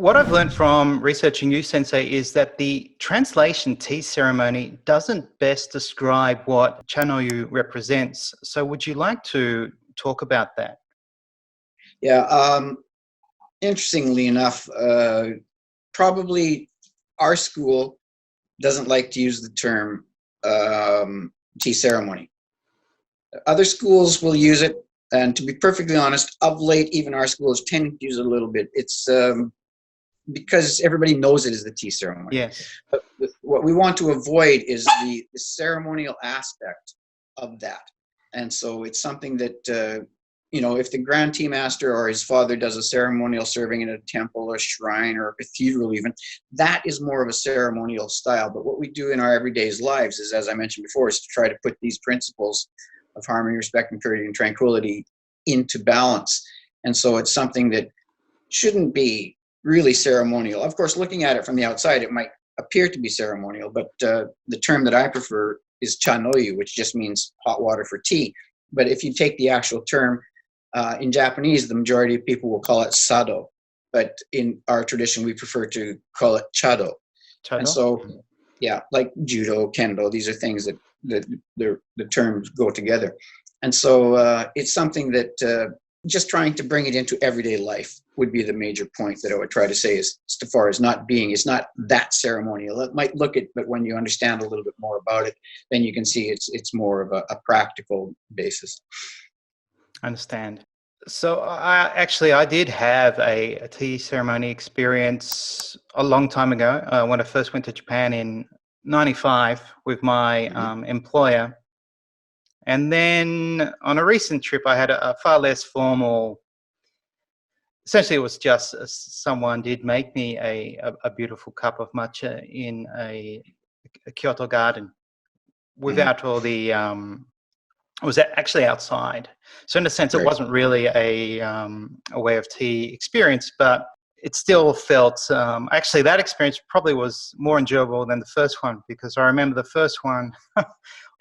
What I've learned from researching you, Sensei, is that the translation tea ceremony doesn't best describe what Channell represents. So would you like to talk about that? Yeah, interestingly enough, probably our school doesn't like to use the term tea ceremony. Other schools will use it, and to be perfectly honest, of late, even our schools tend to use it a little bit. It's because everybody knows it as the tea ceremony. Yes. But what we want to avoid is the ceremonial aspect of that. And so it's something that, if the Grand Tea Master or his father does a ceremonial serving in a temple or shrine or a cathedral even, that is more of a ceremonial style. But what we do in our everyday lives is, as I mentioned before, is to try to put these principles of harmony, respect, and purity and tranquility into balance. And so it's something that shouldn't be really ceremonial. Of course, looking at it from the outside, it might appear to be ceremonial, but the term that I prefer is chanoyu, which just means hot water for tea. But if you take the actual term, in Japanese, the majority of people will call it sado. But in our tradition, we prefer to call it chado. Channell? And so, yeah, like judo, kendo, these are things that the terms go together. And so it's something that just trying to bring it into everyday life would be the major point that I would try to say, is as far as not being, it's not that ceremonial. It might look it, but when you understand a little bit more about it, then you can see it's more of a practical basis. I understand. So I did have a tea ceremony experience a long time ago when I first went to Japan in '95 with my employer. And then on a recent trip, I had a far less formal. Essentially, it was just someone did make me a beautiful cup of matcha in a Kyoto garden without all the. It was actually outside, so in a sense, it Right. wasn't really a way of tea experience, but it still felt. Actually, that experience probably was more enjoyable than the first one, because I remember the first one.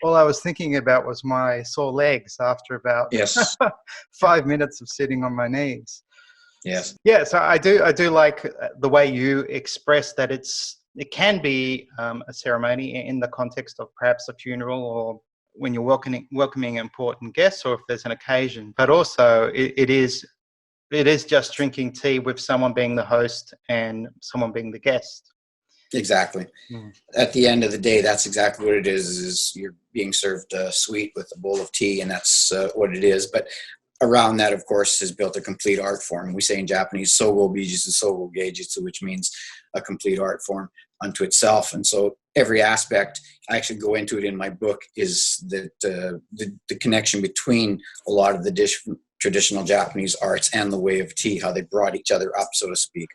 All I was thinking about was my sore legs after about Yes. 5 minutes of sitting on my knees. Yes. Yeah, so I do like the way you express that it can be a ceremony in the context of perhaps a funeral, or when you're welcoming important guests, or if there's an occasion. But also it is just drinking tea with someone being the host and someone being the guest. Exactly. At the end of the day, that's exactly what it is you're being served sweet with a bowl of tea, and that's what it is. But around that, of course, is built a complete art form. We say in Japanese, sogo bijutsu, sogo geijutsu, which means a complete art form unto itself. And so every aspect, I actually go into it in my book, is that the connection between a lot of the traditional Japanese arts and the way of tea, how they brought each other up, so to speak.